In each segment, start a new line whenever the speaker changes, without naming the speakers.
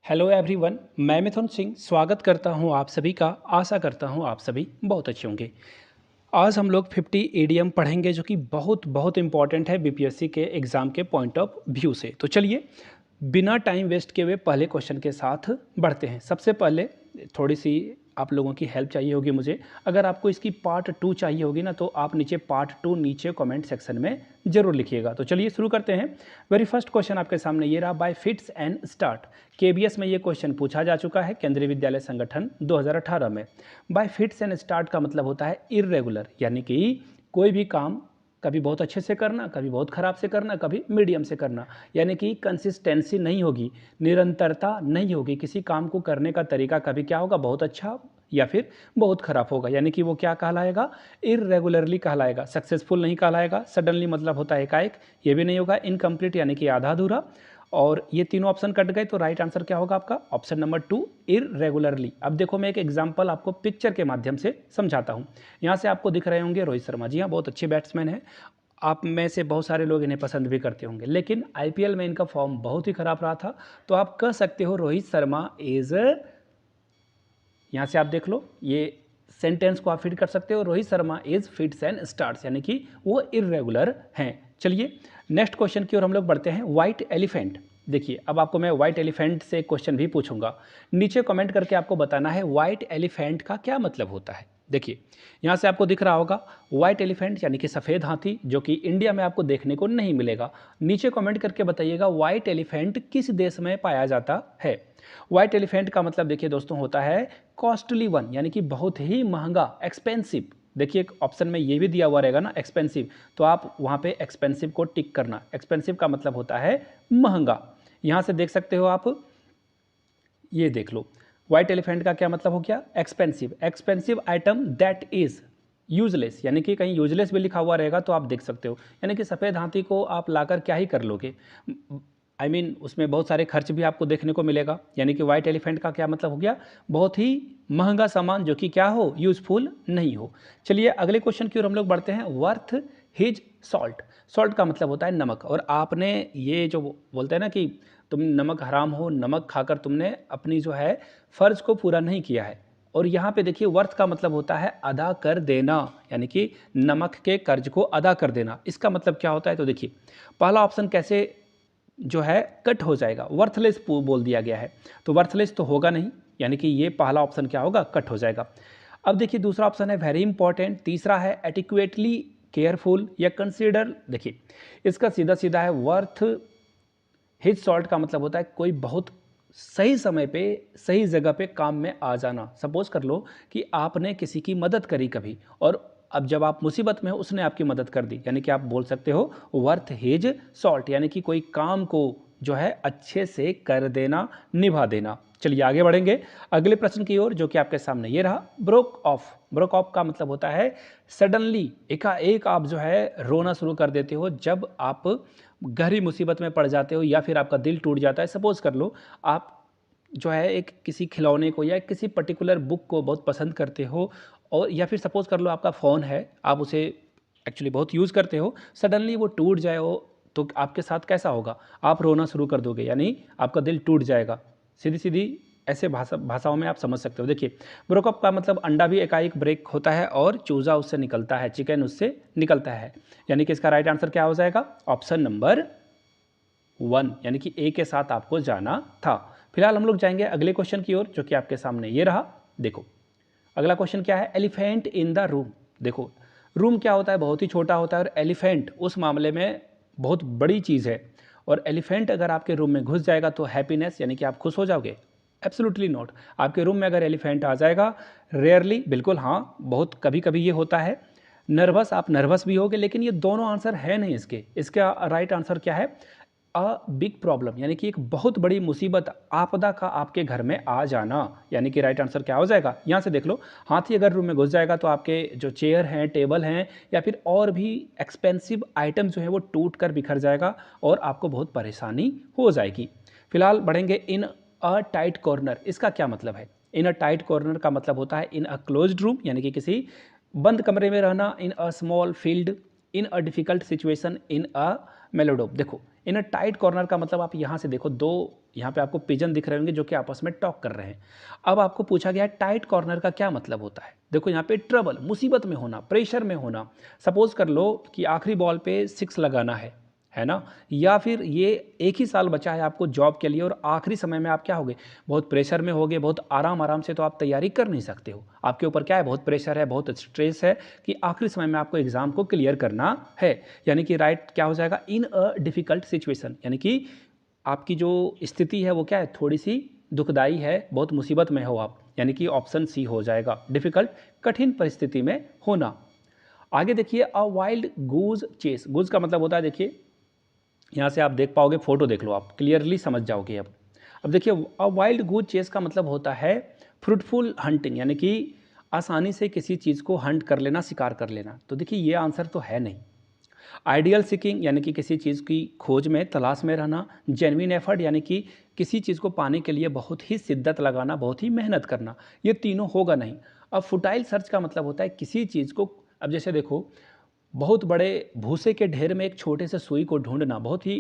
Hello everyone, मैं मिथुन सिंह स्वागत करता हूं आप सभी का। आशा करता हूं आप सभी बहुत अच्छे होंगे। आज हम लोग 50 ईडीएम पढ़ेंगे जो कि बहुत बहुत इंपॉर्टेंट है बीपीएससी के एग्ज़ाम के पॉइंट ऑफ व्यू से। तो चलिए बिना टाइम वेस्ट किए हुए पहले क्वेश्चन के साथ बढ़ते हैं। सबसे पहले थोड़ी सी आप लोगों की हेल्प चाहिए होगी मुझे। अगर आपको इसकी पार्ट 2 चाहिए होगी ना, तो आप नीचे पार्ट 2 नीचे कमेंट सेक्शन में ज़रूर लिखिएगा। तो चलिए शुरू करते हैं। वेरी फर्स्ट क्वेश्चन आपके सामने ये रहा, bye fits and start. KBS में ये क्वेश्चन पूछा जा चुका है, केंद्रीय विद्यालय संगठन 2018 में। बाय फिट्स एंड स्टार्ट का मतलब होता है इर्रेगुलर, यानी कि कोई भी काम कभी बहुत अच्छे से करना, कभी बहुत ख़राब से करना, कभी मीडियम से करना, यानी कि कंसिस्टेंसी नहीं होगी, निरंतरता नहीं होगी। किसी काम को करने का तरीका कभी क्या होगा, बहुत अच्छा या फिर बहुत ख़राब होगा, यानी कि वो क्या कहलाएगा, इररेगुलरली कहलाएगा। सक्सेसफुल नहीं कहलाएगा। सडनली मतलब होता है एकाएक, ये भी नहीं होगा। इनकम्प्लीट यानी कि आधा अधूरा। और ये तीनों ऑप्शन कट गए, तो राइट आंसर क्या होगा आपका, ऑप्शन नंबर 2 इररेगुलरली। अब देखो मैं एक एग्जांपल आपको पिक्चर के माध्यम से समझाता हूँ। यहाँ से आपको दिख रहे होंगे रोहित शर्मा जी, हाँ बहुत अच्छे बैट्समैन हैं। आप में से बहुत सारे लोग इन्हें पसंद भी करते होंगे, लेकिन आईपीएल में इनका फॉर्म बहुत ही खराब रहा था। तो आप कह सकते हो रोहित शर्मा इज, यहाँ से आप देख लो, ये सेंटेंस को आप फिट कर सकते हो, Rohit Sharma is fits and starts, यानी कि वो इररेगुलर हैं। चलिए नेक्स्ट क्वेश्चन की ओर हम लोग बढ़ते हैं। White elephant. देखिए अब आपको मैं व्हाइट एलिफेंट से क्वेश्चन भी पूछूंगा, नीचे कमेंट करके आपको बताना है व्हाइट एलिफेंट का क्या मतलब होता है। देखिए यहाँ से आपको दिख रहा होगा व्हाइट एलिफेंट यानी कि सफ़ेद हाथी, जो कि इंडिया में आपको देखने को नहीं मिलेगा। नीचे कमेंट करके बताइएगा व्हाइट एलिफेंट किस देश में पाया जाता है। व्हाइट एलिफेंट का मतलब देखिए दोस्तों होता है कॉस्टली वन, यानी कि बहुत ही महंगा, एक्सपेंसिव। देखिए एक ऑप्शन में ये भी दिया हुआ रहेगा ना एक्सपेंसिव, तो आप वहाँ पे एक्सपेंसिव को टिक करना। एक्सपेंसिव का मतलब होता है महंगा। यहाँ से देख सकते हो आप, ये देख लो व्हाइट एलिफेंट का क्या मतलब हो गया, expensive. Expensive item that is useless, यानी कि कहीं यूजलेस भी लिखा हुआ रहेगा तो आप देख सकते हो, यानी कि सफ़ेद हाथी को आप लाकर क्या ही कर लोगे। आई मीन उसमें बहुत सारे खर्च भी आपको देखने को मिलेगा। यानी कि व्हाइट एलिफेंट का क्या मतलब हो गया, बहुत ही महंगा सामान जो कि क्या हो, यूजफुल नहीं हो। चलिए अगले क्वेश्चन की ओर हम लोग बढ़ते हैं। Worth his salt. सॉल्ट का मतलब होता है नमक। और आपने ये जो बोलते हैं ना कि तुम नमक हराम हो, नमक खाकर तुमने अपनी जो है फ़र्ज को पूरा नहीं किया है। और यहाँ पे देखिए वर्थ का मतलब होता है अदा कर देना, यानी कि नमक के कर्ज को अदा कर देना। इसका मतलब क्या होता है, तो देखिए पहला ऑप्शन कैसे जो है कट हो जाएगा, वर्थलेस बोल दिया गया है, तो वर्थलेस तो होगा नहीं, यानी कि ये पहला ऑप्शन क्या होगा, कट हो जाएगा। अब देखिए दूसरा ऑप्शन है वेरी इंपॉर्टेंट। तीसरा है एडिक्वेटली केयरफुल या कंसीडर। देखिए इसका सीधा सीधा है वर्थ हिज सॉल्ट का मतलब होता है कोई बहुत सही समय पे सही जगह पे काम में आ जाना। सपोज कर लो कि आपने किसी की मदद करी कभी, और अब जब आप मुसीबत में हो उसने आपकी मदद कर दी, यानी कि आप बोल सकते हो वर्थ हिज सॉल्ट, यानी कि कोई काम को जो है अच्छे से कर देना, निभा देना। चलिए आगे बढ़ेंगे अगले प्रश्न की ओर, जो कि आपके सामने ये रहा, ब्रोक ऑफ। ब्रोक ऑफ का मतलब होता है सडनली, एकाएक आप जो है रोना शुरू कर देते हो जब आप गहरी मुसीबत में पड़ जाते हो या फिर आपका दिल टूट जाता है। सपोज कर लो आप जो है एक किसी खिलौने को या किसी पर्टिकुलर बुक को बहुत पसंद करते हो, और या फिर सपोज कर लो आपका फ़ोन है, आप उसे एक्चुअली बहुत यूज़ करते हो, सडनली वो टूट जाए हो तो आपके साथ कैसा होगा, आप रोना शुरू कर दोगे, यानी आपका दिल टूट जाएगा। सीधी सीधी ऐसे भाषाओं में आप समझ सकते हो। देखिए ब्रोकअप का मतलब अंडा भी एकाएक ब्रेक होता है और चूज़ा उससे निकलता है, चिकन उससे निकलता है, यानी कि इसका राइट आंसर क्या हो जाएगा, ऑप्शन नंबर 1, यानी कि ए के साथ आपको जाना था। फिलहाल हम लोग जाएंगे अगले क्वेश्चन की ओर, जो कि आपके सामने ये रहा। देखो अगला क्वेश्चन क्या है, एलिफेंट इन द रूम। देखो रूम क्या होता है, बहुत ही छोटा होता है, और एलिफेंट उस मामले में बहुत बड़ी चीज़ है। और एलिफेंट अगर आपके रूम में घुस जाएगा तो हैप्पीनेस, यानी कि आप खुश हो जाओगे, एब्सोल्युटली नॉट। आपके रूम में अगर एलिफेंट आ जाएगा, रेयरली, बिल्कुल हाँ, बहुत कभी कभी ये होता है, नर्वस, आप नर्वस भी होगे, लेकिन ये दोनों आंसर है नहीं इसके। इसका राइट आंसर क्या है, अ बिग प्रॉब्लम, यानी कि एक बहुत बड़ी मुसीबत, आपदा का आपके घर में आ जाना, यानी कि राइट आंसर क्या हो जाएगा। यहाँ से देख लो, हाथी अगर रूम में घुस जाएगा तो आपके जो चेयर हैं, टेबल हैं, या फिर और भी एक्सपेंसिव आइटम जो है वो टूट कर बिखर जाएगा और आपको बहुत परेशानी हो जाएगी। फिलहाल बढ़ेंगे इन अ टाइट कॉर्नर। इसका क्या मतलब है, इन अ टाइट कॉर्नर का मतलब होता है इन अ क्लोज्ड रूम, यानी कि किसी बंद कमरे में रहना, in a small field, in a difficult situation in a मेलोडोप। देखो इन अ टाइट कॉर्नर का मतलब आप यहाँ से देखो, दो यहाँ पे आपको पिजन दिख रहे होंगे जो कि आपस में टॉक कर रहे हैं। अब आपको पूछा गया है टाइट कॉर्नर का क्या मतलब होता है। देखो यहाँ पे ट्रबल, मुसीबत में होना, प्रेशर में होना। सपोज कर लो कि आखिरी बॉल पे 6 लगाना है ना, या फिर ये एक ही साल बचा है आपको जॉब के लिए और आखिरी समय में आप क्या होगे, बहुत प्रेशर में होगे, बहुत आराम से तो आप तैयारी कर नहीं सकते हो, आपके ऊपर क्या है, बहुत प्रेशर है, बहुत स्ट्रेस है कि आखिरी समय में आपको एग्जाम को क्लियर करना है। यानी कि राइट क्या हो जाएगा, इन अ डिफ़िकल्ट सिचुएशन, यानी कि आपकी जो स्थिति है वो क्या है, थोड़ी सी दुखदाई है, बहुत मुसीबत में हो आप, यानी कि ऑप्शन सी हो जाएगा, डिफ़िकल्ट, कठिन परिस्थिति में होना। आगे देखिए अ वाइल्ड गूज चेस। गूज का मतलब होता है, देखिए यहाँ से आप देख पाओगे, फोटो देख लो, आप क्लियरली समझ जाओगे। अब देखिए अ वाइल्ड गूज चेस का मतलब होता है फ्रूटफुल हंटिंग, यानी कि आसानी से किसी चीज़ को हंट कर लेना, शिकार कर लेना। तो देखिए ये आंसर तो है नहीं। आइडियल सीकिंग, यानी कि किसी चीज़ की खोज में, तलाश में रहना। जेन्युइन एफर्ट, यानी कि किसी चीज़ को पाने के लिए बहुत ही शिद्दत लगाना, बहुत ही मेहनत करना। ये तीनों होगा नहीं। अब फुटाइल सर्च का मतलब होता है किसी चीज़ को, अब जैसे देखो बहुत बड़े भूसे के ढेर में एक छोटे से सुई को ढूंढना बहुत ही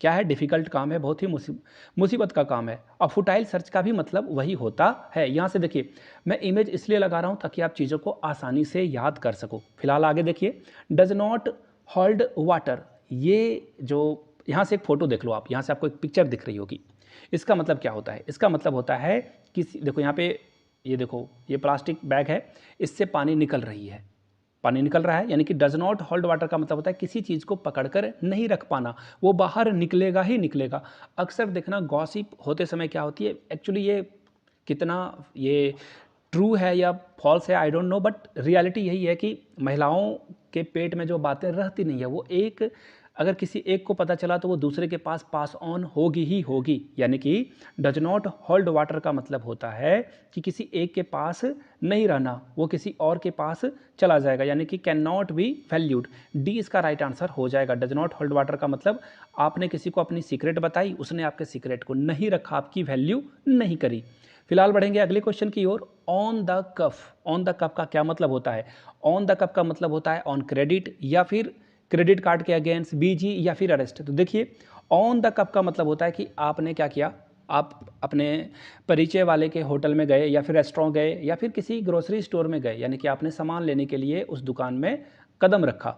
क्या है, डिफ़िकल्ट काम है, बहुत ही मुसीबत का काम है। और फुटाइल सर्च का भी मतलब वही होता है। यहाँ से देखिए मैं इमेज इसलिए लगा रहा हूँ ताकि आप चीज़ों को आसानी से याद कर सको। फिलहाल आगे देखिए डज नॉट होल्ड वाटर, ये जो यहाँ से एक फ़ोटो देख लो आप, यहाँ से आपको एक पिक्चर दिख रही होगी। इसका मतलब क्या होता है, इसका मतलब होता है किसी, देखो यहाँ पे ये देखो, ये प्लास्टिक बैग है, इससे पानी निकल रही है, पानी निकल रहा है, यानी कि डज नॉट होल्ड वाटर का मतलब होता है किसी चीज़ को पकड़कर नहीं रख पाना, वो बाहर निकलेगा ही निकलेगा। अक्सर देखना गॉसिप होते समय क्या होती है, एक्चुअली ये कितना ये ट्रू है या फॉल्स है I don't know, but reality यही है कि महिलाओं के पेट में जो बातें रहती नहीं है वो एक, अगर किसी एक को पता चला तो वो दूसरे के पास ऑन होगी ही होगी। यानी कि डज नॉट होल्ड वाटर का मतलब होता है कि किसी एक के पास नहीं रहना, वो किसी और के पास चला जाएगा, यानी कि can not be valued. D इसका राइट आंसर हो जाएगा। डज नॉट होल्ड वाटर का मतलब आपने किसी को अपनी सीक्रेट बताई, उसने आपके सीक्रेट को नहीं रखा, आपकी वैल्यू नहीं करी। फिलहाल बढ़ेंगे अगले क्वेश्चन की ओर। On the cuff, on the cuff का क्या मतलब होता है। ऑन द कफ का मतलब होता है ऑन क्रेडिट, या फिर क्रेडिट कार्ड के अगेंस्ट, बीजी, या फिर अरेस्ट। तो देखिए ऑन द कफ का मतलब होता है कि आपने क्या किया, आप अपने परिचय वाले के होटल में गए, या फिर रेस्टोरेंट गए, या फिर किसी ग्रोसरी स्टोर में गए, यानी कि आपने सामान लेने के लिए उस दुकान में कदम रखा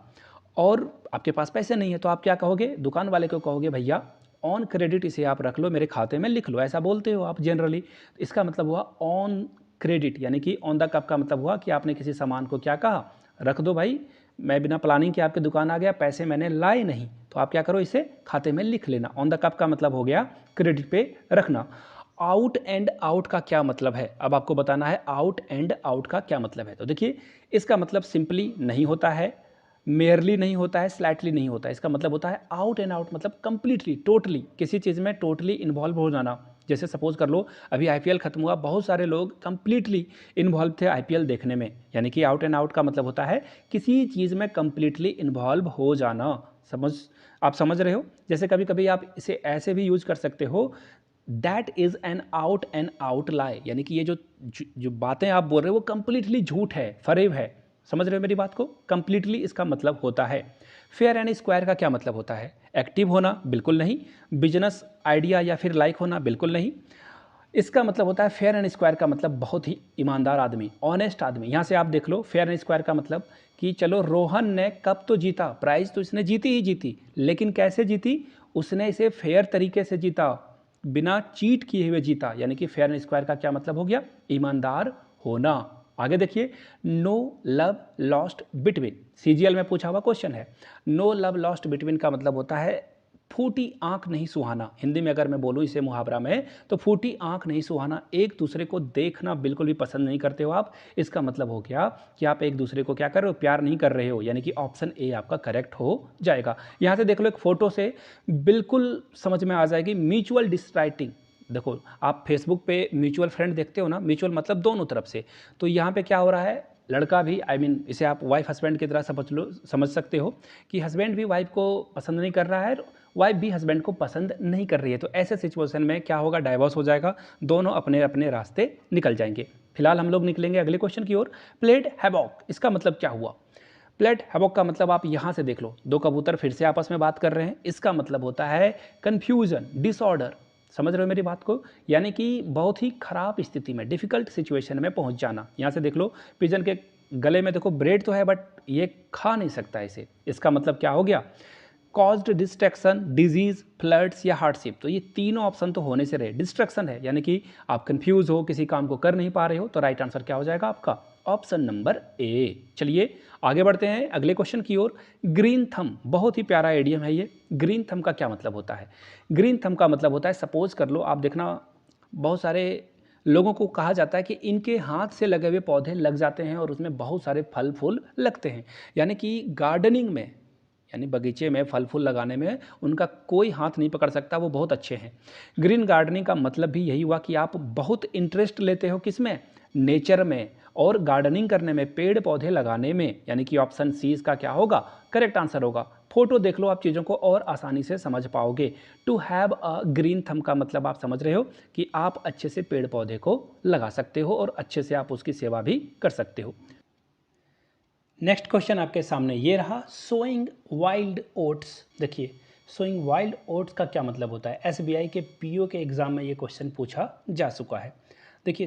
और आपके पास पैसे नहीं है, तो आप क्या कहोगे, दुकान वाले को कहोगे भैया ऑन क्रेडिट इसे आप रख लो, मेरे खाते में लिख लो, ऐसा बोलते हो आप जनरली। इसका मतलब हुआ ऑन क्रेडिट, यानी कि ऑन द कप का मतलब हुआ कि आपने किसी सामान को क्या कहा, रख दो भाई, मैं बिना प्लानिंग के आपकी दुकान आ गया, पैसे मैंने लाए नहीं, तो आप क्या करो, इसे खाते में लिख लेना। ऑन द कप का मतलब हो गया क्रेडिट पे रखना। आउट एंड आउट का क्या मतलब है, अब आपको बताना है आउट एंड आउट का क्या मतलब है। तो देखिए इसका मतलब सिंपली नहीं होता है, मेयरली नहीं होता है, स्लाइटली नहीं होता है। इसका मतलब होता है आउट एंड आउट, मतलब कंप्लीटली, टोटली, किसी चीज़ में टोटली इन्वॉल्व हो जाना। जैसे सपोज कर लो अभी आईपीएल खत्म हुआ, बहुत सारे लोग कंप्लीटली इन्वॉल्व थे आईपीएल देखने में, यानी कि आउट एंड आउट का मतलब होता है किसी चीज़ में कंप्लीटली इन्वॉल्व हो जाना। आप समझ रहे हो। जैसे कभी कभी आप इसे ऐसे भी यूज कर सकते हो, दैट इज़ एन आउट लाई, यानी कि ये जो बातें आप बोल रहे हो वो कंप्लीटली झूठ है, फरेब है। समझ रहे हो मेरी बात को, कंप्लीटली इसका मतलब होता है। फेयर एंड स्क्वायर का क्या मतलब होता है, एक्टिव होना, बिल्कुल नहीं। बिजनेस आइडिया या फिर लाइक होना, बिल्कुल नहीं। इसका मतलब होता है फेयर एंड स्क्वायर का मतलब बहुत ही ईमानदार आदमी, ऑनेस्ट आदमी। यहाँ से आप देख लो फेयर एंड स्क्वायर का मतलब कि चलो रोहन ने कप तो जीता, प्राइज तो इसने जीती ही जीती, लेकिन कैसे जीती, उसने इसे फेयर तरीके से जीता, बिना चीट किए हुए जीता, यानी कि फेयर एंड स्क्वायर का क्या मतलब हो गया, ईमानदार होना। आगे देखिए no love lost between, CGL में पूछा हुआ क्वेश्चन है। नो लव लॉस्ट बिटवीन का मतलब होता है फूटी आंख नहीं सुहाना। हिंदी में अगर मैं बोलूँ इसे मुहावरा में, तो फूटी आंख नहीं सुहाना, एक दूसरे को देखना बिल्कुल भी पसंद नहीं करते हो आप। इसका मतलब हो गया कि आप एक दूसरे को क्या कर रहे हो, प्यार नहीं कर रहे हो, यानी कि ऑप्शन ए आपका करेक्ट हो जाएगा। यहाँ से देख लो एक फोटो से बिल्कुल समझ में आ जाएगी, म्यूचुअल डिस्ट्राइटिंग। देखो आप फेसबुक पे म्यूचुअल फ्रेंड देखते हो ना, म्यूचुअल मतलब दोनों तरफ से, तो यहाँ पे क्या हो रहा है, लड़का भी इसे आप वाइफ हस्बैंड की तरह समझ सकते हो कि हस्बैंड भी वाइफ को पसंद नहीं कर रहा है, वाइफ भी हस्बैंड को पसंद नहीं कर रही है। तो ऐसे सिचुएशन में क्या होगा, डाइवोर्स हो जाएगा, दोनों अपने अपने रास्ते निकल जाएंगे। फिलहाल हम लोग निकलेंगे अगले क्वेश्चन की ओर। प्लेड हैवॉक, इसका मतलब क्या हुआ। प्लेट हैवॉक का मतलब आप यहाँ से देख लो, दो कबूतर फिर से आपस में बात कर रहे हैं, इसका मतलब होता है कन्फ्यूज़न, डिसऑर्डर। समझ रहे हो मेरी बात को? यानी कि बहुत ही ख़राब स्थिति में, डिफ़िकल्ट सिचुएशन में पहुँच जाना। यहाँ से देख लो, पिजन के गले में देखो ब्रेड तो है बट ये खा नहीं सकता इसे, इसका मतलब क्या हो गया? कॉज्ड डिस्ट्रैक्शन, डिजीज़, फ्लड्स या हार्डशिप। तो ये तीनों ऑप्शन तो होने से रहे। डिस्ट्रैक्शन है यानी कि आप कंफ्यूज हो, किसी काम को कर नहीं पा रहे हो, तो राइट आंसर क्या हो जाएगा आपका? Option number A. चलिए आगे बढ़ते हैं अगले क्वेश्चन की ओर। ग्रीन थंब, बहुत ही प्यारा एडियम है ये। ग्रीन थंब का क्या मतलब होता है? ग्रीन थंब का मतलब होता है, सपोज कर लो, आप देखना बहुत सारे लोगों को कहा जाता है कि इनके हाथ से लगे हुए पौधे लग जाते हैं और उसमें बहुत सारे फल फूल लगते हैं। यानी कि गार्डनिंग में, यानी बगीचे में फल फूल लगाने में उनका कोई हाथ नहीं पकड़ सकता, वो बहुत अच्छे हैं। ग्रीन गार्डनिंग का मतलब भी यही हुआ कि आप बहुत इंटरेस्ट लेते हो किस में? नेचर में और गार्डनिंग करने में, पेड़ पौधे लगाने में। यानी कि ऑप्शन सी इसका क्या होगा? करेक्ट आंसर होगा। फोटो देख लो, आप चीज़ों को और आसानी से समझ पाओगे। To have a green thumb का मतलब आप समझ रहे हो कि आप अच्छे से पेड़ पौधे को लगा सकते हो और अच्छे से आप उसकी सेवा भी कर सकते हो। नेक्स्ट क्वेश्चन आपके सामने ये रहा, सोइंग वाइल्ड ओट्स। देखिए, सोइंग वाइल्ड ओट्स का क्या मतलब होता है? एसबीआई के पीओ के एग्जाम में ये क्वेश्चन पूछा जा चुका है। देखिए,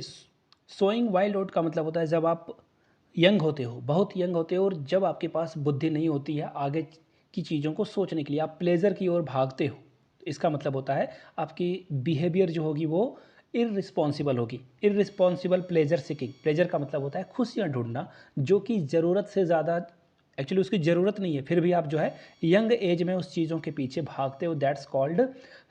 सोइंग वाइल्ड ओट का मतलब होता है जब आप यंग होते हो, बहुत यंग होते हो, और जब आपके पास बुद्धि नहीं होती है आगे की चीज़ों को सोचने के लिए, आप प्लेजर की ओर भागते हो। इसका मतलब होता है आपकी बिहेवियर जो होगी वो इररिस्पॉन्सिबल होगी। इररिस्पॉन्सिबल प्लेजर सीकिंग, प्लेजर का मतलब होता है खुशियाँ ढूंढना, जो कि ज़रूरत से ज़्यादा, एक्चुअली उसकी ज़रूरत नहीं है, फिर भी आप जो है यंग एज में उस चीज़ों के पीछे भागते हो। दैट्स कॉल्ड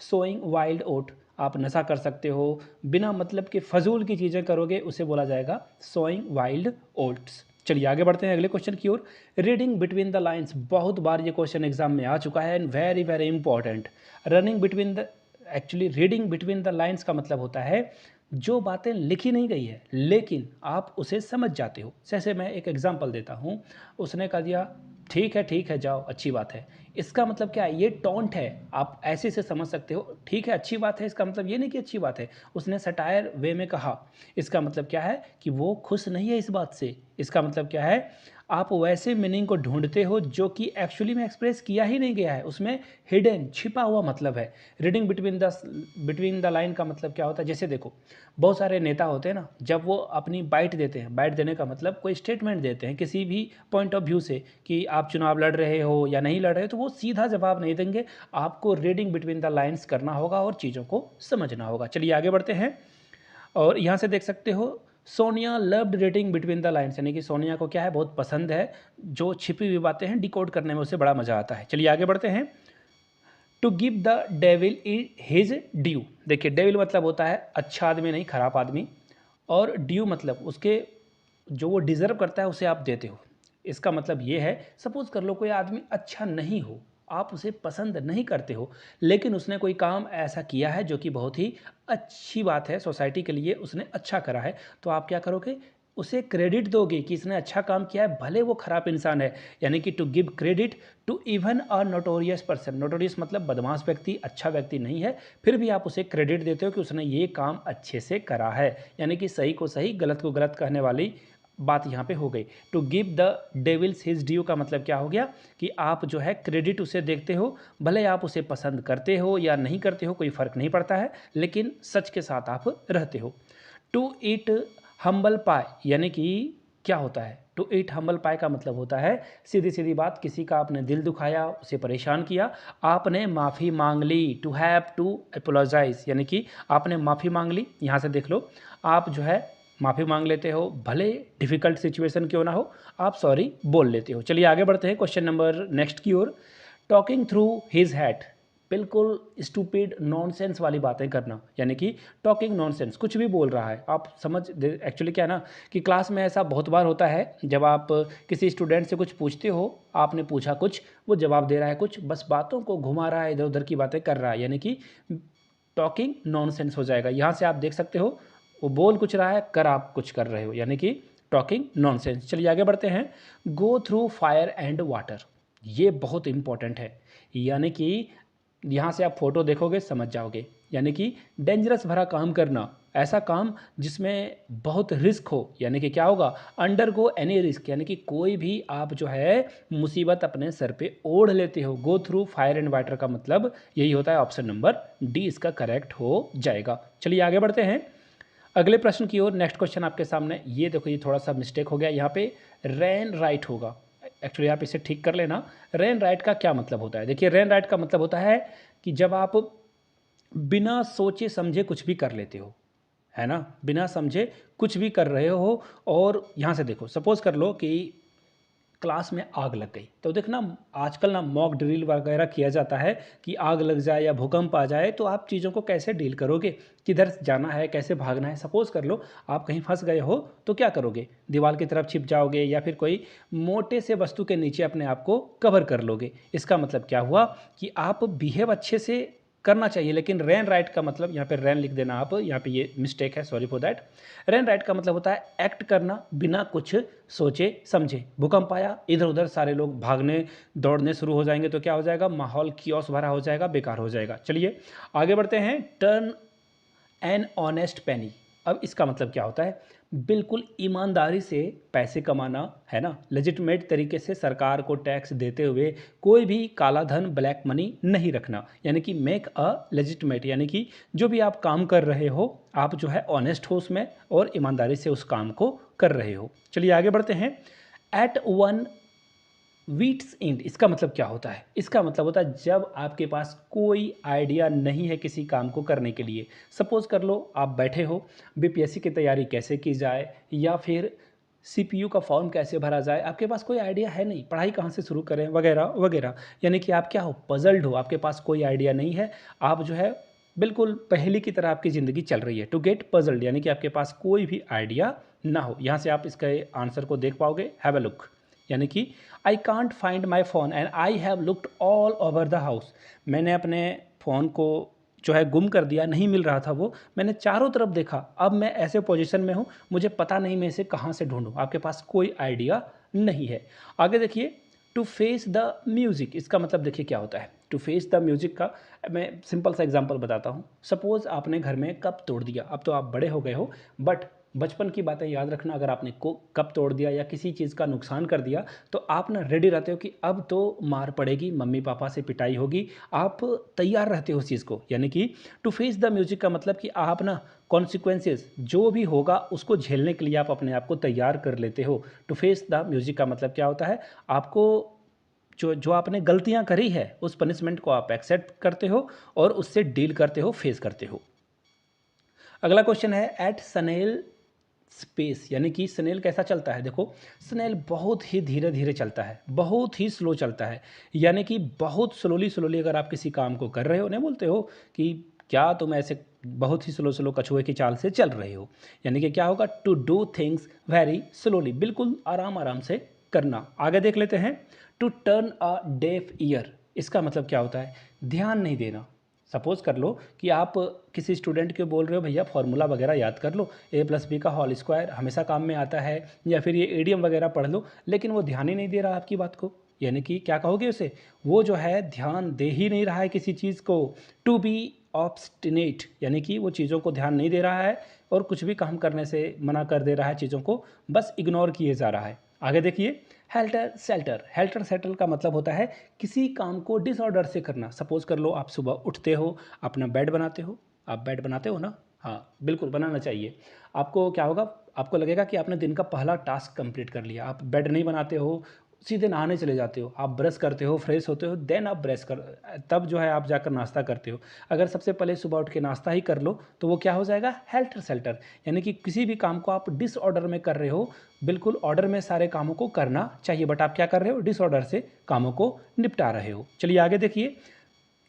सोइंग वाइल्ड ओट। आप नशा कर सकते हो, बिना मतलब के फजूल की चीज़ें करोगे, उसे बोला जाएगा सोइंग वाइल्ड ओट्स। चलिए आगे बढ़ते हैं अगले क्वेश्चन की ओर। रीडिंग बिटवीन द लाइन्स, बहुत बार ये क्वेश्चन एग्जाम में आ चुका है and very very important. Running between the, actually reading between the lines का मतलब होता है जो बातें लिखी नहीं गई है लेकिन आप उसे समझ जाते हो। जैसे मैं एक एग्जांपल देता हूँ, उसने कह दिया ठीक है जाओ, अच्छी बात है। इसका मतलब क्या है? ये टॉन्ट है, आप ऐसे से समझ सकते हो। ठीक है अच्छी बात है, इसका मतलब ये नहीं कि अच्छी बात है, उसने सटायर वे में कहा। इसका मतलब क्या है? कि वो खुश नहीं है इस बात से। इसका मतलब क्या है? आप वैसे मीनिंग को ढूंढते हो जो कि एक्चुअली में एक्सप्रेस किया ही नहीं गया है, उसमें हिडन, छिपा हुआ मतलब है। रीडिंग बिटवीन द लाइन का मतलब क्या होता है? जैसे देखो, बहुत सारे नेता होते हैं ना, जब वो अपनी बाइट देते हैं, बाइट देने का मतलब कोई स्टेटमेंट देते हैं किसी भी पॉइंट ऑफ व्यू से कि आप चुनाव लड़ रहे हो या नहीं लड़ रहे हो, तो वो सीधा जवाब नहीं देंगे। आपको रीडिंग बिटवीन द लाइन्स करना होगा और चीज़ों को समझना होगा। चलिए आगे बढ़ते हैं, और यहाँ से देख सकते हो, Sonia loved reading between the lines, यानी कि सोनिया को क्या है? बहुत पसंद है जो छिपी हुई बातें हैं डिकोड करने में, उसे बड़ा मज़ा आता है। चलिए आगे बढ़ते हैं। To give the devil his due. देखिए, डेविल मतलब होता है अच्छा आदमी नहीं, खराब आदमी, और ड्यू मतलब उसके जो वो डिज़र्व करता है उसे आप देते हो। इसका मतलब ये है, सपोज कर लो कोई आदमी अच्छा नहीं हो, आप उसे पसंद नहीं करते हो, लेकिन उसने कोई काम ऐसा किया है जो कि बहुत ही अच्छी बात है, सोसाइटी के लिए उसने अच्छा करा है, तो आप क्या करोगे? उसे क्रेडिट दोगे कि इसने अच्छा काम किया है, भले वो खराब इंसान है। यानी कि to give credit to even a notorious person. Notorious मतलब बदमाश व्यक्ति, अच्छा व्यक्ति नहीं है, फिर भी आप उसे क्रेडिट देते हो कि उसने ये काम अच्छे से करा है। यानी कि सही को सही, गलत को गलत कहने वाली बात यहाँ पे हो गई। To give the devil's his due का मतलब क्या हो गया? कि आप जो है क्रेडिट उसे देखते हो, भले आप उसे पसंद करते हो या नहीं करते हो, कोई फ़र्क नहीं पड़ता है, लेकिन सच के साथ आप रहते हो। टू ईट हम्बल पाए, यानी कि क्या होता है? टू ईट हम्बल पाए का मतलब होता है, सीधी सीधी बात, किसी का आपने दिल दुखाया, उसे परेशान किया, आपने माफ़ी मांग ली। टू हैव टू अपोलोजाइज, यानी कि आपने माफ़ी मांग ली। यहाँ से देख लो, आप जो है माफ़ी मांग लेते हो, भले डिफ़िकल्ट सिचुएशन क्यों ना हो, आप सॉरी बोल लेते हो। चलिए आगे बढ़ते हैं क्वेश्चन नंबर नेक्स्ट की ओर। टॉकिंग थ्रू हिज हैट, बिल्कुल स्टूपिड नॉनसेंस वाली बातें करना, यानी कि टॉकिंग नॉनसेंस, कुछ भी बोल रहा है, आप समझ। एक्चुअली क्या है ना, कि क्लास में ऐसा बहुत बार होता है, जब आप किसी स्टूडेंट से कुछ पूछते हो, आपने पूछा कुछ, वो जवाब दे रहा है कुछ, बस बातों को घुमा रहा है, इधर उधर की बातें कर रहा है, यानी कि टॉकिंग नॉनसेंस हो जाएगा। यहाँ से आप देख सकते हो, वो बोल कुछ रहा है, कर आप कुछ कर रहे हो, यानी कि टॉकिंग नॉनसेंस। चलिए आगे बढ़ते हैं। Go through fire and water, ये बहुत इंपॉर्टेंट है, यानी कि यहाँ से आप फोटो देखोगे समझ जाओगे। यानी कि डेंजरस भरा काम करना, ऐसा काम जिसमें बहुत रिस्क हो, यानी कि क्या होगा, अंडरगो एनी रिस्क, यानी कि कोई भी आप जो है मुसीबत अपने सर पे ओढ़ लेते हो। Go through fire and water का मतलब यही होता है। ऑप्शन नंबर डी इसका करेक्ट हो जाएगा। चलिए आगे बढ़ते हैं अगले प्रश्न की ओर। नेक्स्ट क्वेश्चन आपके सामने, ये देखो ये थोड़ा सा मिस्टेक हो गया, यहाँ पे रेन राइट होगा। एक्चुअली आप इसे ठीक कर लेना। रेन राइट का क्या मतलब होता है? देखिए रेन राइट का मतलब होता है कि जब आप बिना सोचे समझे कुछ भी कर लेते हो, है ना, बिना समझे कुछ भी कर रहे हो। और यहाँ से देखो, सपोज कर लो कि क्लास में आग लग गई, तो देखना आजकल ना मॉक ड्रिल वगैरह किया जाता है कि आग लग जाए या भूकंप आ जाए तो आप चीज़ों को कैसे डील करोगे, किधर जाना है, कैसे भागना है। सपोज कर लो आप कहीं फंस गए हो तो क्या करोगे, दीवार की तरफ छिप जाओगे या फिर कोई मोटे से वस्तु के नीचे अपने आप को कवर कर लोगे। इसका मतलब क्या हुआ कि आप बिहेव अच्छे से करना चाहिए, लेकिन रेन राइट का मतलब, यहाँ पे रेन लिख देना आप, यहाँ पे ये मिस्टेक है, sorry for that. Rain right का मतलब होता है एक्ट करना बिना कुछ सोचे समझे। भूकंप आया, इधर उधर सारे लोग भागने दौड़ने शुरू हो जाएंगे तो क्या हो जाएगा, माहौल कियोस भरा हो जाएगा, बेकार हो जाएगा। चलिए आगे बढ़ते हैं। टर्न एन ऑनेस्ट पेनी, अब इसका मतलब क्या होता है, बिल्कुल ईमानदारी से पैसे कमाना, है ना, लेजिटमेट तरीके से सरकार को टैक्स देते हुए कोई भी काला धन ब्लैक मनी नहीं रखना, यानी कि मेक अ लेजिटमेट, यानी कि जो भी आप काम कर रहे हो आप जो है ऑनेस्ट हो उसमें और ईमानदारी से उस काम को कर रहे हो। चलिए आगे बढ़ते हैं। एट वन वीट्स एंड, इसका मतलब क्या होता है? इसका मतलब होता है जब आपके पास कोई आइडिया नहीं है किसी काम को करने के लिए। सपोज कर लो आप बैठे हो, बीपीएससी की तैयारी कैसे की जाए या फिर सीपीयू का फॉर्म कैसे भरा जाए, आपके पास कोई आइडिया है नहीं, पढ़ाई कहाँ से शुरू करें वगैरह वगैरह। यानी कि आप क्या हो, पजल्ड हो, आपके पास कोई आइडिया नहीं है, आप जो है बिल्कुल पहेली की तरह आपकी ज़िंदगी चल रही है। टू गेट पजल्ड यानी कि आपके पास कोई भी आइडिया ना हो। यहाँ से आप इसके आंसर को देख पाओगे, हैव अ लुक, यानी कि I can't find my phone and I have looked all over the house, मैंने अपने फ़ोन को जो है गुम कर दिया, नहीं मिल रहा था वो, मैंने चारों तरफ देखा, अब मैं ऐसे पोजीशन में हूँ मुझे पता नहीं मैं इसे कहाँ से ढूंढूं। आपके पास कोई आइडिया नहीं है। आगे देखिए, टू फेस द म्यूज़िक, इसका मतलब देखिए क्या होता है। टू फेस द म्यूज़िक का मैं सिंपल सा एग्जांपल बताता हूँ। सपोज़ आपने घर में कप तोड़ दिया, अब तो आप बड़े हो गए हो, बट बचपन की बातें याद रखना, अगर आपने को कप तोड़ दिया या किसी चीज़ का नुकसान कर दिया तो आप ना रेडी रहते हो कि अब तो मार पड़ेगी, मम्मी पापा से पिटाई होगी, आप तैयार रहते हो उस चीज़ को। यानी कि टू फेस द म्यूजिक का मतलब कि आप ना कॉन्सिक्वेंसेस जो भी होगा उसको झेलने के लिए आप अपने आप को तैयार कर लेते हो। टू फेस द म्यूजिक का मतलब क्या होता है, आपको जो जो आपने गलतियां करी है उस पनिशमेंट को आप एक्सेप्ट करते हो और उससे डील करते हो, फेस करते हो। अगला क्वेश्चन है, एट सनेल स्पेस, यानी कि स्नेल कैसा चलता है। देखो स्नेल बहुत ही धीरे धीरे चलता है, बहुत ही स्लो चलता है, यानी कि बहुत स्लोली स्लोली अगर आप किसी काम को कर रहे हो, नहीं बोलते हो कि क्या तुम ऐसे बहुत ही स्लो स्लो कछुए की चाल से चल रहे हो, यानी कि क्या होगा, to do things very slowly, बिल्कुल आराम आराम से करना। आगे देख लेते हैं। To turn a deaf ear, इसका मतलब क्या होता है, ध्यान नहीं देना। सपोज कर लो कि आप किसी स्टूडेंट को बोल रहे हो भैया फॉर्मूला वगैरह याद कर लो, ए प्लस बी का होल स्क्वायर हमेशा काम में आता है, या फिर ये एडीएम वगैरह पढ़ लो, लेकिन वो ध्यान ही नहीं दे रहा आपकी बात को, यानी कि क्या कहोगे उसे, वो जो है ध्यान दे ही नहीं रहा है किसी चीज़ को। टू बी ऑब्स्टिनेट, यानी कि वो चीज़ों को ध्यान नहीं दे रहा है और कुछ भी काम करने से मना कर दे रहा है, चीज़ों को बस इग्नोर किए जा रहा है। आगे देखिए, हेल्टर सेल्टर, हेल्टर सेल्टर का मतलब होता है किसी काम को डिसऑर्डर से करना। सपोज कर लो आप सुबह उठते हो, अपना बेड बनाते हो, आप बेड बनाते हो ना, हाँ बिल्कुल बनाना चाहिए। आपको क्या होगा, आपको लगेगा कि आपने दिन का पहला टास्क कंप्लीट कर लिया, आप बेड नहीं बनाते हो, सीधे नहाने चले जाते हो, आप ब्रश करते हो, फ्रेश होते हो, देन आप ब्रश कर, तब जो है आप जाकर नाश्ता करते हो। अगर सबसे पहले सुबह उठ के नाश्ता ही कर लो तो वो क्या हो जाएगा, हेल्टर सेल्टर, यानी कि किसी भी काम को आप डिसऑर्डर में कर रहे हो। बिल्कुल ऑर्डर में सारे कामों को करना चाहिए, बट आप क्या कर रहे हो, डिसऑर्डर से कामों को निपटा रहे हो। चलिए आगे देखिए,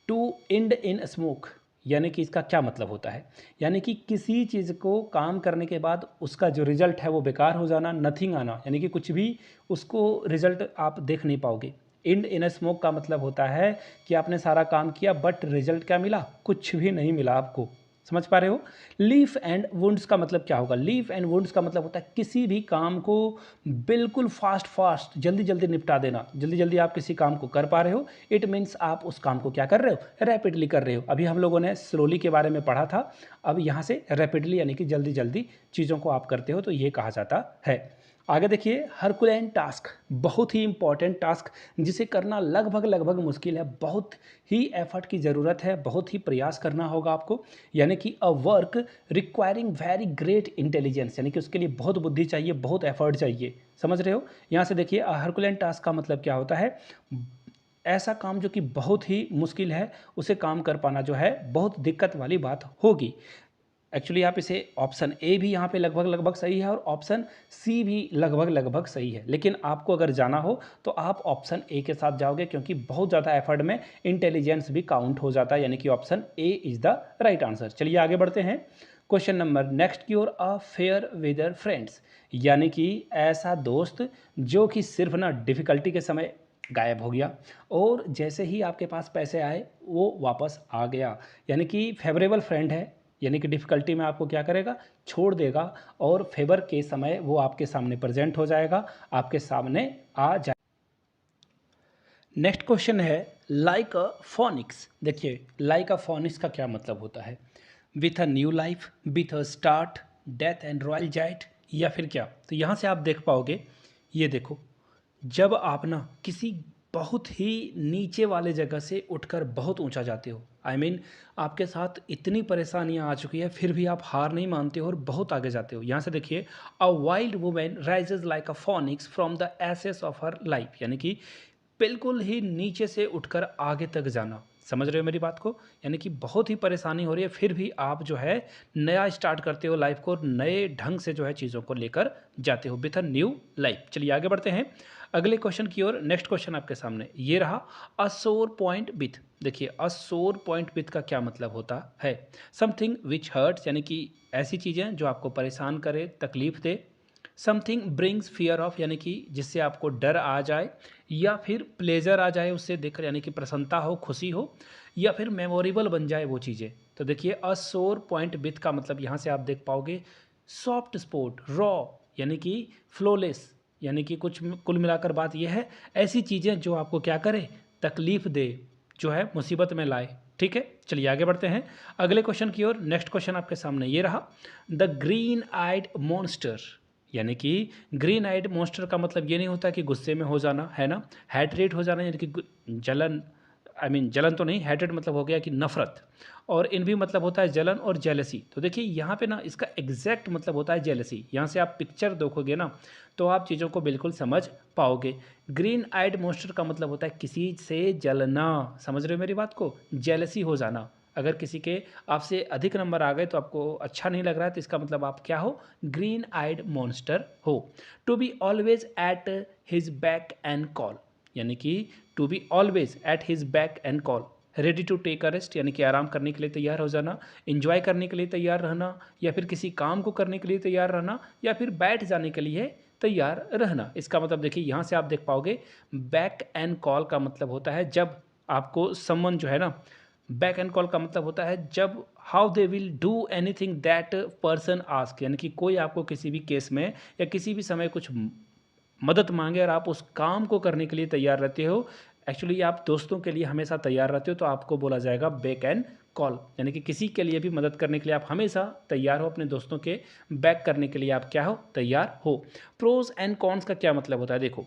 टू एंड इन स्मोक, यानी कि इसका क्या मतलब होता है, यानी कि किसी चीज़ को काम करने के बाद उसका जो रिजल्ट है वो बेकार हो जाना, नथिंग आना, यानी कि कुछ भी उसको रिजल्ट आप देख नहीं पाओगे। एंड इन स्मोक का मतलब होता है कि आपने सारा काम किया बट रिजल्ट क्या मिला, कुछ भी नहीं मिला आपको, समझ पा रहे हो। लीफ एंड वुंड्स का मतलब क्या होगा? लीफ एंड वुंड्स का मतलब होता है किसी भी काम को बिल्कुल फास्ट जल्दी जल्दी निपटा देना। जल्दी जल्दी आप किसी काम को कर पा रहे हो, इट मीन्स आप उस काम को क्या कर रहे हो? रैपिडली कर रहे हो। अभी हम लोगों ने स्लोली के बारे में पढ़ा था, अब यहाँ से रैपिडली यानी कि जल्दी जल्दी चीज़ों को आप करते हो, तो ये कहा जाता है। आगे देखिए, हरकुलेन टास्क, बहुत ही इंपॉर्टेंट टास्क जिसे करना लगभग लगभग मुश्किल है, बहुत ही एफर्ट की ज़रूरत है, बहुत ही प्रयास करना होगा आपको, यानी कि a work requiring very great intelligence, यानी कि उसके लिए बहुत बुद्धि चाहिए, बहुत एफर्ट चाहिए। समझ रहे हो? यहाँ से देखिए, हरकुलेन टास्क का मतलब क्या होता है? ऐसा काम जो कि बहुत ही मुश्किल है, उसे काम कर पाना जो है बहुत दिक्कत वाली बात होगी। एक्चुअली आप इसे ऑप्शन ए भी यहाँ पे लगभग लगभग सही है और ऑप्शन सी भी लगभग लगभग सही है, लेकिन आपको अगर जाना हो तो आप ऑप्शन ए के साथ जाओगे, क्योंकि बहुत ज़्यादा एफर्ट में इंटेलिजेंस भी काउंट हो जाता है, यानी कि option A is the right answer. चलिए आगे बढ़ते हैं। क्वेश्चन नंबर नेक्स्ट की ओर, अ फेयर वेदर फ्रेंड्स, यानी कि ऐसा दोस्त जो कि सिर्फ ना डिफ़िकल्टी के समय गायब हो गया और जैसे ही आपके पास पैसे आए वो वापस आ गया, यानी कि फेवरेबल फ्रेंड है, यानी कि डिफ़िकल्टी में आपको क्या करेगा? छोड़ देगा, और फेवर के समय वो आपके सामने प्रेजेंट हो जाएगा, आपके सामने आ जाए। नेक्स्ट क्वेश्चन है, लाइक अ फोनिक्स। देखिए, लाइक अ फोनिक्स का क्या मतलब होता है? With a new life, with a start, death and royal जाइट, या फिर क्या? तो यहाँ से आप देख पाओगे, ये देखो, जब आप ना किसी बहुत ही नीचे वाले जगह से उठकर बहुत ऊंचा जाते हो, आई मीन आपके साथ इतनी परेशानियां आ चुकी है, फिर भी आप हार नहीं मानते हो और बहुत आगे जाते हो। यहाँ से देखिए, a wild women rises like a phoenix from the ashes of her life, यानी कि बिल्कुल ही नीचे से उठकर आगे तक जाना। समझ रहे हो मेरी बात को? यानी कि बहुत ही परेशानी हो रही है, फिर भी आप जो है नया स्टार्ट करते हो लाइफ को, नए ढंग से जो है चीज़ों को लेकर जाते हो विथ अ न्यू लाइफ। चलिए आगे बढ़ते हैं अगले क्वेश्चन की ओर। नेक्स्ट क्वेश्चन आपके सामने ये रहा, अ सोर पॉइंट विथ। देखिए, अ सोर पॉइंट विथ का क्या मतलब होता है? समथिंग विच हर्ट्स, यानी कि ऐसी चीज़ें जो आपको परेशान करे, तकलीफ दे। समथिंग ब्रिंग्स फियर ऑफ, यानी कि जिससे आपको डर आ जाए, या फिर प्लेजर आ जाए उससे देखकर, यानी कि प्रसन्नता हो, खुशी हो, या फिर मेमोरेबल बन जाए वो चीज़ें। तो देखिए, अ सोर पॉइंट विथ का मतलब यहाँ से आप देख पाओगे, सॉफ्ट स्पॉट, रॉ, यानी कि फ्लोलेस, यानी कि कुछ कुल मिलाकर बात यह है, ऐसी चीज़ें जो आपको क्या करे? तकलीफ दे, जो है मुसीबत में लाए। ठीक है, चलिए आगे बढ़ते हैं अगले क्वेश्चन की ओर। नेक्स्ट क्वेश्चन आपके सामने ये रहा, द ग्रीन आइड मॉन्स्टर, यानी कि ग्रीन आइड मॉन्स्टर का मतलब ये नहीं होता कि गुस्से में हो जाना, है ना, हैट्रेट हो जाना, यानी कि जलन, आई मीन जलन तो नहीं, हैट्रेट मतलब हो गया कि नफरत, और इन भी मतलब होता है जलन और जेलसी। तो देखिए यहाँ पे ना इसका एग्जैक्ट मतलब होता है जेलसी। यहाँ से आप पिक्चर देखोगे ना तो आप चीज़ों को बिल्कुल समझ पाओगे। ग्रीन आइड मॉन्स्टर का मतलब होता है किसी से जलना। समझ रहे हो मेरी बात को? जेलसी हो जाना। अगर किसी के आपसे अधिक नंबर आ गए तो आपको अच्छा नहीं लग रहा है, तो इसका मतलब आप क्या हो? ग्रीन आइड मॉन्स्टर हो। To be always at his beck and call, यानी कि to be always at his beck and call, ready to take a rest, यानी कि आराम करने के लिए तैयार हो जाना, इंजॉय करने के लिए तैयार रहना, या फिर किसी काम को करने के लिए तैयार रहना, या फिर बैठ जाने के लिए तैयार रहना। इसका मतलब देखिए, यहाँ से आप देख पाओगे, बैक एंड कॉल का मतलब होता है जब आपको समवन जो है ना, बैक एंड कॉल का मतलब होता है जब how they will do anything that person ask, यानी कि कोई आपको किसी भी केस में या किसी भी समय कुछ मदद मांगे और आप उस काम को करने के लिए तैयार रहते हो। एक्चुअली आप दोस्तों के लिए हमेशा तैयार रहते हो, तो आपको बोला जाएगा बैक एंड कॉल, यानी कि किसी के लिए भी मदद करने के लिए आप हमेशा तैयार हो, अपने दोस्तों के बैक करने के लिए आप क्या हो? तैयार हो। प्रोज एंड कॉन्स का क्या मतलब होता है? देखो,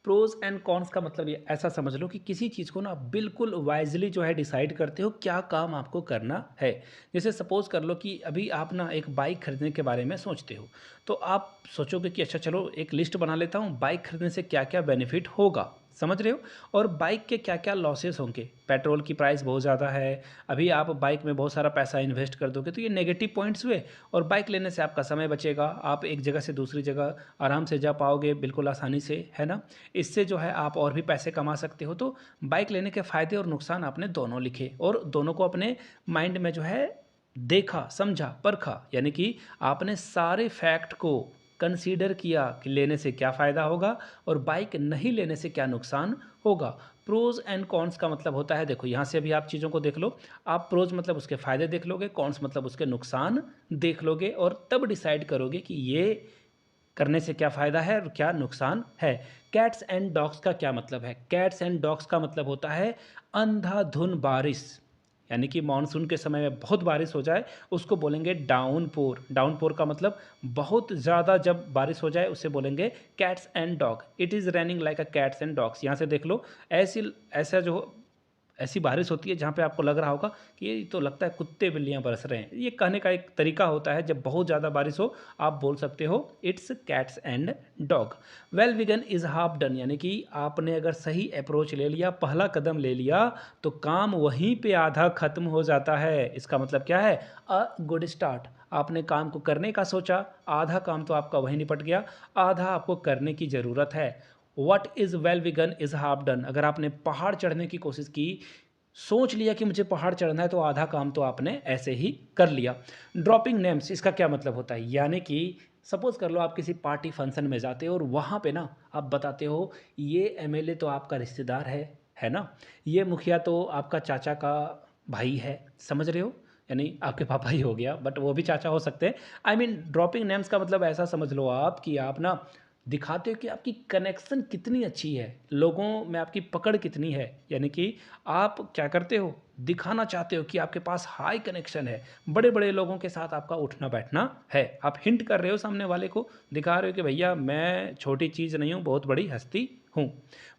प्रोज एंड कॉन्स का मतलब ये ऐसा समझ लो कि किसी चीज़ को ना बिल्कुल वाइजली जो है डिसाइड करते हो क्या काम आपको करना है। जैसे सपोज कर लो कि अभी आप ना एक बाइक खरीदने के बारे में सोचते हो, तो आप सोचोगे कि अच्छा चलो एक लिस्ट बना लेता हूँ, बाइक खरीदने से क्या क्या बेनिफिट होगा, समझ रहे हो, और बाइक के क्या क्या लॉसेस होंगे। पेट्रोल की प्राइस बहुत ज़्यादा है, अभी आप बाइक में बहुत सारा पैसा इन्वेस्ट कर दोगे, तो ये नेगेटिव पॉइंट्स हुए। और बाइक लेने से आपका समय बचेगा, आप एक जगह से दूसरी जगह आराम से जा पाओगे बिल्कुल आसानी से, है ना। इससे जो है आप और भी पैसे कमा सकते हो। तो बाइक लेने के फ़ायदे और नुकसान आपने दोनों लिखे और दोनों को अपने माइंड में जो है देखा, समझा, परखा, यानी कि आपने सारे फैक्ट को कंसीडर किया कि लेने से क्या फ़ायदा होगा और बाइक नहीं लेने से क्या नुकसान होगा। प्रोज एंड कॉन्स का मतलब होता है, देखो यहाँ से अभी आप चीज़ों को देख लो, आप प्रोज मतलब उसके फ़ायदे देख लोगे, कॉन्स मतलब उसके नुकसान देख लोगे और तब डिसाइड करोगे कि ये करने से क्या फ़ायदा है और क्या नुकसान है। कैट्स एंड डॉग्स का क्या मतलब है? कैट्स एंड डॉग्स का मतलब होता है अंधाधुन बारिश, यानी कि मानसून के समय में बहुत बारिश हो जाए उसको बोलेंगे डाउनपोर। डाउनपोर का मतलब बहुत ज़्यादा जब बारिश हो जाए उसे बोलेंगे cats and dog. It is raining like a cats and dogs. यहाँ से देख लो, ऐसा जो ऐसी बारिश होती है जहाँ पे आपको लग रहा होगा कि ये तो लगता है कुत्ते बिल्लियाँ बरस रहे हैं। ये कहने का एक तरीका होता है, जब बहुत ज़्यादा बारिश हो आप बोल सकते हो it's cats and dog. Well begin is half done, यानी कि आपने अगर सही अप्रोच ले लिया, पहला कदम ले लिया, तो काम वहीं पे आधा खत्म हो जाता है। इसका मतलब क्या है? A good start. आपने काम को करने का सोचा, आधा काम तो आपका वहीं निपट गया, आधा आपको करने की ज़रूरत है। What is well begin is half done. अगर आपने पहाड़ चढ़ने की कोशिश की, सोच लिया कि मुझे पहाड़ चढ़ना है, तो आधा काम तो आपने ऐसे ही कर लिया। ड्रॉपिंग नेम्स, इसका क्या मतलब होता है? यानी कि सपोज़ कर लो आप किसी पार्टी फंक्शन में जाते हो और वहाँ पे ना आप बताते हो ये एमएलए तो आपका रिश्तेदार है ना, ये मुखिया तो आपका चाचा का भाई है, समझ रहे हो? यानी आपके पापा ही हो गया, बट वो भी चाचा हो सकते हैं। आई मीन ड्रॉपिंग नेम्स का मतलब ऐसा समझ लो आप कि आप ना दिखाते हो कि आपकी कनेक्शन कितनी अच्छी है, लोगों में आपकी पकड़ कितनी है। यानी कि आप क्या करते हो, दिखाना चाहते हो कि आपके पास हाई कनेक्शन है, बड़े बड़े लोगों के साथ आपका उठना बैठना है। आप हिंट कर रहे हो सामने वाले को, दिखा रहे हो कि भैया मैं छोटी चीज़ नहीं हूँ, बहुत बड़ी हस्ती हूँ।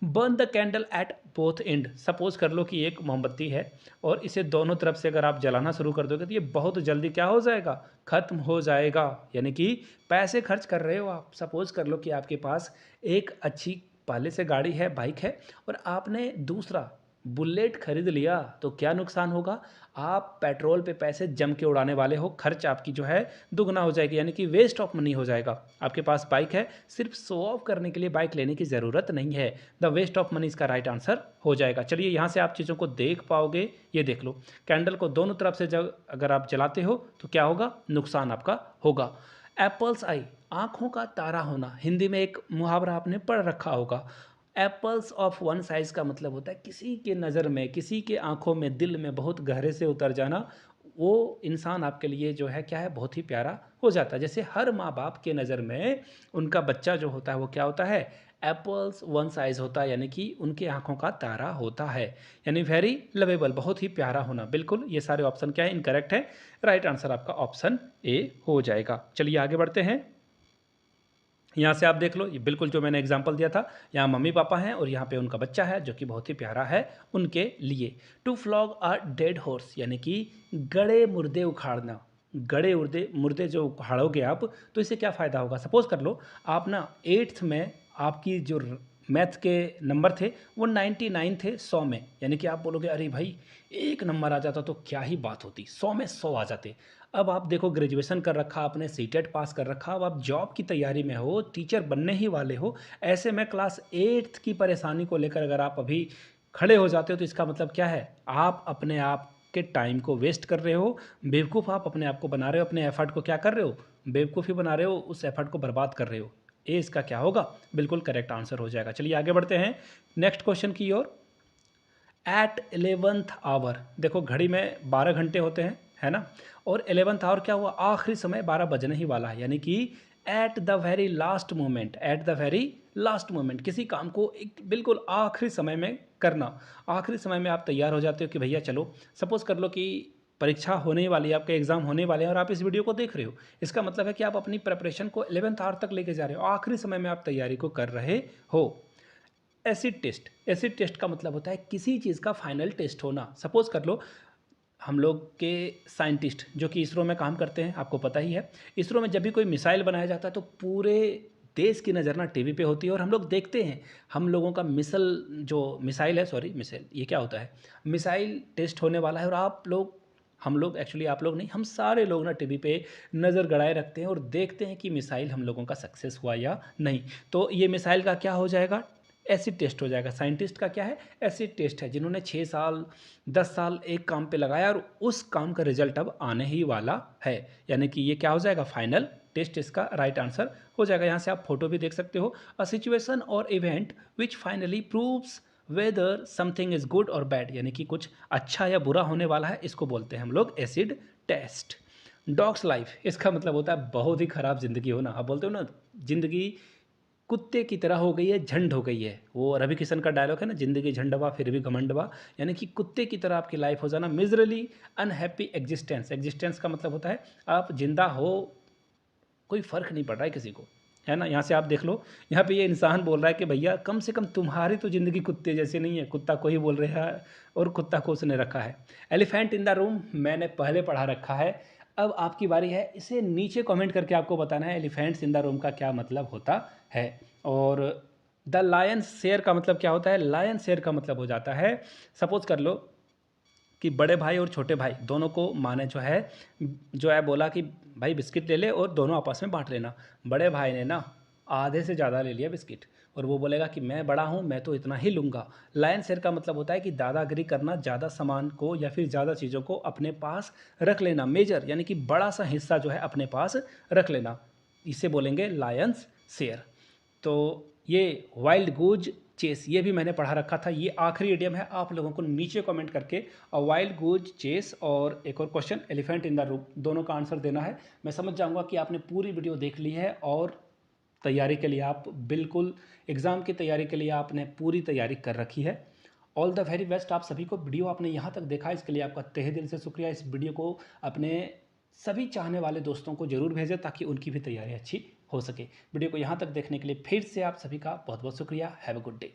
Burn the candle at both and. Suppose कर लो कि एक मोमबत्ती है और इसे दोनों तरफ से अगर आप जलाना शुरू कर दोगे तो ये बहुत जल्दी क्या हो जाएगा, ख़त्म हो जाएगा। यानी कि पैसे खर्च कर रहे हो आप। सपोज कर लो कि आपके पास एक अच्छी पहले से गाड़ी है, बाइक है, और आपने दूसरा बुलेट खरीद लिया, तो क्या नुकसान होगा? आप पेट्रोल पे पैसे जम के उड़ाने वाले हो, खर्च आपकी जो है दुगना हो जाएगी, यानी कि वेस्ट ऑफ मनी हो जाएगा। आपके पास बाइक है, सिर्फ शो ऑफ करने के लिए बाइक लेने की ज़रूरत नहीं है। द वेस्ट ऑफ मनी इसका राइट आंसर हो जाएगा। चलिए यहाँ से आप चीज़ों को देख पाओगे, ये देख लो, कैंडल को दोनों तरफ से जब अगर आप जलाते हो तो क्या होगा, नुकसान आपका होगा। एप्पल्स आई, आँखों का तारा होना, हिंदी में एक मुहावरा आपने पढ़ रखा होगा। एप्पल्स ऑफ वन साइज़ का मतलब होता है किसी के नज़र में, किसी के आंखों में, दिल में बहुत गहरे से उतर जाना। वो इंसान आपके लिए जो है क्या है, बहुत ही प्यारा हो जाता है। जैसे हर माँ बाप के नज़र में उनका बच्चा जो होता है वो क्या होता है, एप्पल्स वन साइज़ होता है, यानी कि उनके आंखों का तारा होता है। यानी वेरी लवेबल, बहुत ही प्यारा होना। बिल्कुल ये सारे ऑप्शन क्या है, इनकरेक्ट है। राइट आंसर आपका ऑप्शन ए हो जाएगा। चलिए आगे बढ़ते हैं। यहाँ से आप देख लो, ये बिल्कुल जो मैंने एग्जांपल दिया था, यहाँ मम्मी पापा हैं और यहाँ पे उनका बच्चा है जो कि बहुत ही प्यारा है उनके लिए। To flog a dead horse, यानी कि गड़े मुर्दे उखाड़ना। गड़े मुर्दे मुर्दे जो उखाड़ोगे आप, तो इससे क्या फ़ायदा होगा? सपोज़ कर लो आप ना 8th में आपकी जो मैथ के नंबर थे वो 99 थे 100 में, यानी कि आप बोलोगे अरे भाई एक नंबर आ जाता तो क्या ही बात होती, 100 में 100 आ जाते। अब आप देखो ग्रेजुएशन कर रखा आपने, सीटेट पास कर रखा, अब आप जॉब की तैयारी में हो, टीचर बनने ही वाले हो, ऐसे में क्लास 8th की परेशानी को लेकर अगर आप अभी खड़े हो जाते हो तो इसका मतलब क्या है, आप अपने आप के टाइम को वेस्ट कर रहे हो, बेवकूफ़ आप अपने आप को बना रहे हो, अपने एफर्ट को क्या कर रहे हो, बेवकूफ़ी बना रहे हो, उस एफर्ट को बर्बाद कर रहे हो। ए इसका क्या होगा, बिल्कुल करेक्ट आंसर हो जाएगा। चलिए आगे बढ़ते हैं नेक्स्ट क्वेश्चन की ओर। एट 11th आवर, देखो घड़ी में 12 घंटे होते हैं, है ना, और 11th आवर क्या हुआ, आखिरी समय 12 बजने ही वाला है, यानी कि at the very last moment. At the very last moment, किसी काम को एक बिल्कुल आखिरी समय में करना। आखिरी समय में आप तैयार हो जाते हो कि भैया चलो, सपोज़ कर लो कि परीक्षा होने वाली है, आपके एग्ज़ाम होने वाले हैं और आप इस वीडियो को देख रहे हो, इसका मतलब है कि आप अपनी प्रिपरेशन को 11th आवर तक लेके जा रहे हो, आखिरी समय में आप तैयारी को कर रहे हो। एसिड टेस्ट, एसिड टेस्ट का मतलब होता है किसी चीज़ का फाइनल टेस्ट होना। सपोज़ कर लो हम लोग के साइंटिस्ट जो कि इसरो में काम करते हैं, आपको पता ही है, इसरो में जब भी कोई मिसाइल बनाया जाता है तो पूरे देश की नज़र ना टीवी पे होती है और हम लोग देखते हैं। हम लोगों का मिसाइल है, सॉरी मिसाइल ये क्या होता है, मिसाइल टेस्ट होने वाला है और आप लोग, हम लोग एक्चुअली, आप लोग नहीं, हम सारे लोग ना टीवी पे नज़र गड़ाए रखते हैं और देखते हैं कि मिसाइल हम लोगों का सक्सेस हुआ या नहीं। तो ये मिसाइल का क्या हो जाएगा, एसिड टेस्ट हो जाएगा। साइंटिस्ट का क्या है, एसिड टेस्ट है, जिन्होंने 6 साल 10 साल एक काम पे लगाया और उस काम का रिजल्ट अब आने ही वाला है, यानी कि ये क्या हो जाएगा, फाइनल टेस्ट इसका राइट आंसर हो जाएगा। यहाँ से आप फोटो भी देख सकते हो। अ सिचुएशन और event which finally proves whether something is good और बैड, यानी कि कुछ अच्छा या बुरा होने वाला है, इसको बोलते हैं हम लोग एसिड टेस्ट। डॉग्स लाइफ, इसका मतलब होता है बहुत ही ख़राब ज़िंदगी होना। आप बोलते हो ना, ज़िंदगी कुत्ते की तरह हो गई है, झंड हो गई है। वो रवि किशन का डायलॉग है ना, ज़िंदगी झंडवा फिर भी घमंडवा, यानी कि कुत्ते की तरह आपकी लाइफ हो जाना। मिजरली अनहैप्पी एग्जिस्टेंस, एग्जिस्टेंस का मतलब होता है आप जिंदा हो, कोई फ़र्क नहीं पड़ रहा है किसी को, है ना। यहाँ से आप देख लो, यहाँ पे ये इंसान बोल रहा है कि भैया कम से कम तुम्हारी तो ज़िंदगी कुत्ते जैसी नहीं है, कुत्ता को ही बोल रहा है और कुत्ता को उसने रखा है। एलिफेंट इन द रूम मैंने पहले पढ़ा रखा है, अब आपकी बारी है। इसे नीचे कमेंट करके आपको बताना है एलिफेंट्स इन द रूम का क्या मतलब होता है। और द लायन शेयर का मतलब क्या होता है? लायन शेयर का मतलब हो जाता है, सपोज कर लो कि बड़े भाई और छोटे भाई दोनों को माँ ने जो है बोला कि भाई बिस्किट ले ले और दोनों आपस में बांट लेना। बड़े भाई ने ना आधे से ज़्यादा ले लिया बिस्किट, और वो बोलेगा कि मैं बड़ा हूँ, मैं तो इतना ही लूँगा। लायन शेयर का मतलब होता है कि दादागिरी करना, ज़्यादा सामान को या फिर ज़्यादा चीज़ों को अपने पास रख लेना। मेजर यानी कि बड़ा सा हिस्सा जो है अपने पास रख लेना, इसे बोलेंगे लायंस शेयर। तो ये वाइल्ड गूज चेस, ये भी मैंने पढ़ा रखा था, ये आखिरी इडियम है। आप लोगों को नीचे कमेंट करके वाइल्ड गूज चेस और एक और question elephant in the room, दोनों का आंसर देना है। मैं समझ जाऊंगा कि आपने पूरी वीडियो देख ली है और तैयारी के लिए आप बिल्कुल, एग्ज़ाम की तैयारी के लिए आपने पूरी तैयारी कर रखी है। ऑल द वेरी बेस्ट आप सभी को। वीडियो आपने यहाँ तक देखा, इसके लिए आपका तहे दिल से शुक्रिया। इस वीडियो को अपने सभी चाहने वाले दोस्तों को ज़रूर भेजें ताकि उनकी भी तैयारी अच्छी हो सके। वीडियो को यहाँ तक देखने के लिए फिर से आप सभी का बहुत बहुत शुक्रिया। Have a good day.